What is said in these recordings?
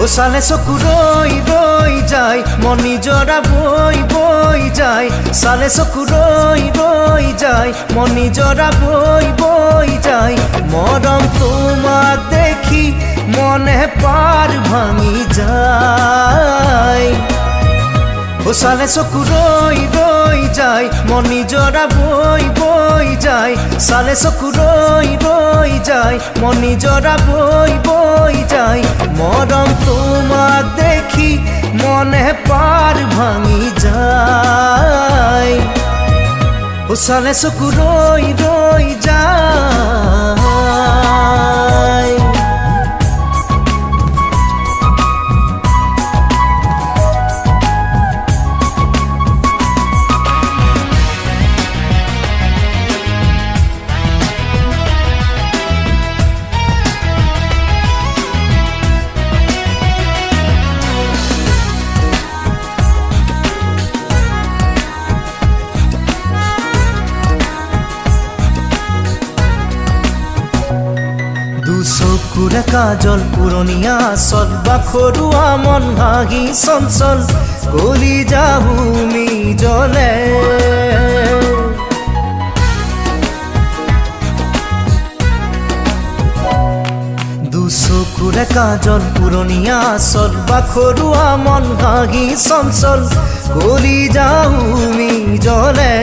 ও চালে চকু ৰৈ ৰৈ যায় মন নিজৰা বৈ বৈ যায় চালে চকু ৰৈ ৰৈ যায় মন নিজৰা বৈ বৈ যায় মৰম তোমাক দেখি মনে পাৰ ভাঙি যায় ও চালে চকু ৰৈ ৰৈ যায় মন নিজৰা বৈ বৈ যায় চালে চকু ৰৈ ৰৈ যায় মন নিজৰা বৈ বৈ যায় মৰম তোমাক দেখি মনে পাৰ ভাঙি যায় ও চালে চকু ৰৈ ৰৈ যায় চকুৰে কাজল পুৰণীয়া আচল বাখৰুৱা মন হাঁহি চঞ্চল গলি যাহুমি জলে দুচকুৰে কাজল পুৰণীয়া আচল বাখৰুৱা মন হাঁহি চঞ্চল গলি যাহুমি জলে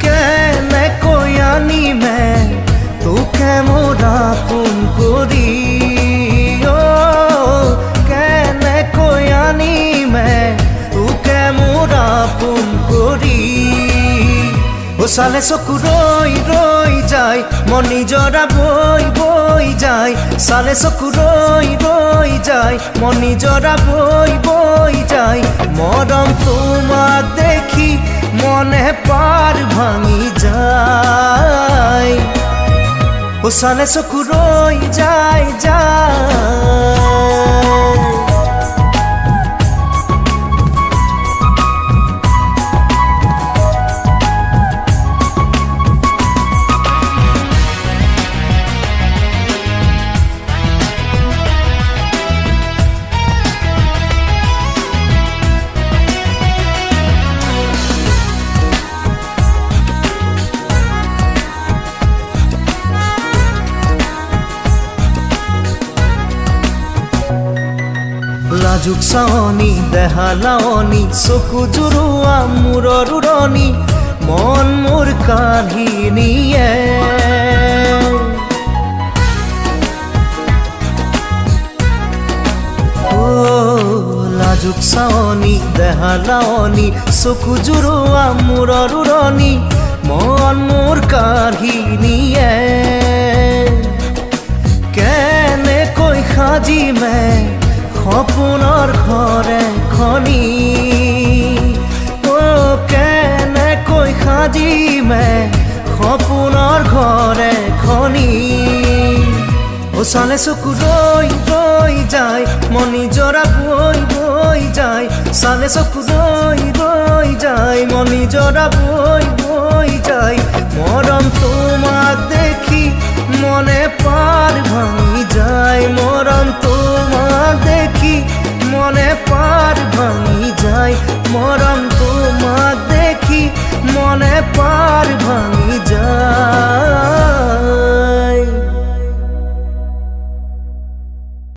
কেনেকৈ আনিমে তোকে মোরা কোন করি ও কেনেকৈ আনিমে তোকে মোরা কোন করি ও চালে চকু ৰৈ ৰৈ যায় মন নিজৰা বৈ বৈ যায় চালে চকু ৰৈ ৰৈ যায় মন নিজৰা বৈ বৈ যায় মৰম তোমাক দেখি মনে পাৰ ভাঙি যায় ও চালে চকু ৰৈ যায় যায় লাজুক চাৱনি দেহা লাৱনি চকু জোৰোৱা মূৰৰ উৰণি মন মোৰ কাঢ়ি নিয়ে লাজুক চাৱনি দেহা লাৱনি চকু জোৰোৱা মূৰৰ উৰণি মন মোৰ কাঢ়ি নিয়ে কেনেকৈ সাজিমে সপোনৰ ঘৰে খনি ও কেনেকৈ সাজিমে সপোনৰ ঘৰে খনি ও চালে চকু ৰৈ ৰৈ যায় মন নিজৰা বৈ বৈ যায় চালে চকু ৰৈ ৰৈ যায় মন নিজৰা বৈ বৈ যায় মৰম তোমাক দেখি মনে পাৰ ভাঙি যায় মৰম তোমাক দেখি মনে পাৰ ভাঙি যায় মৰম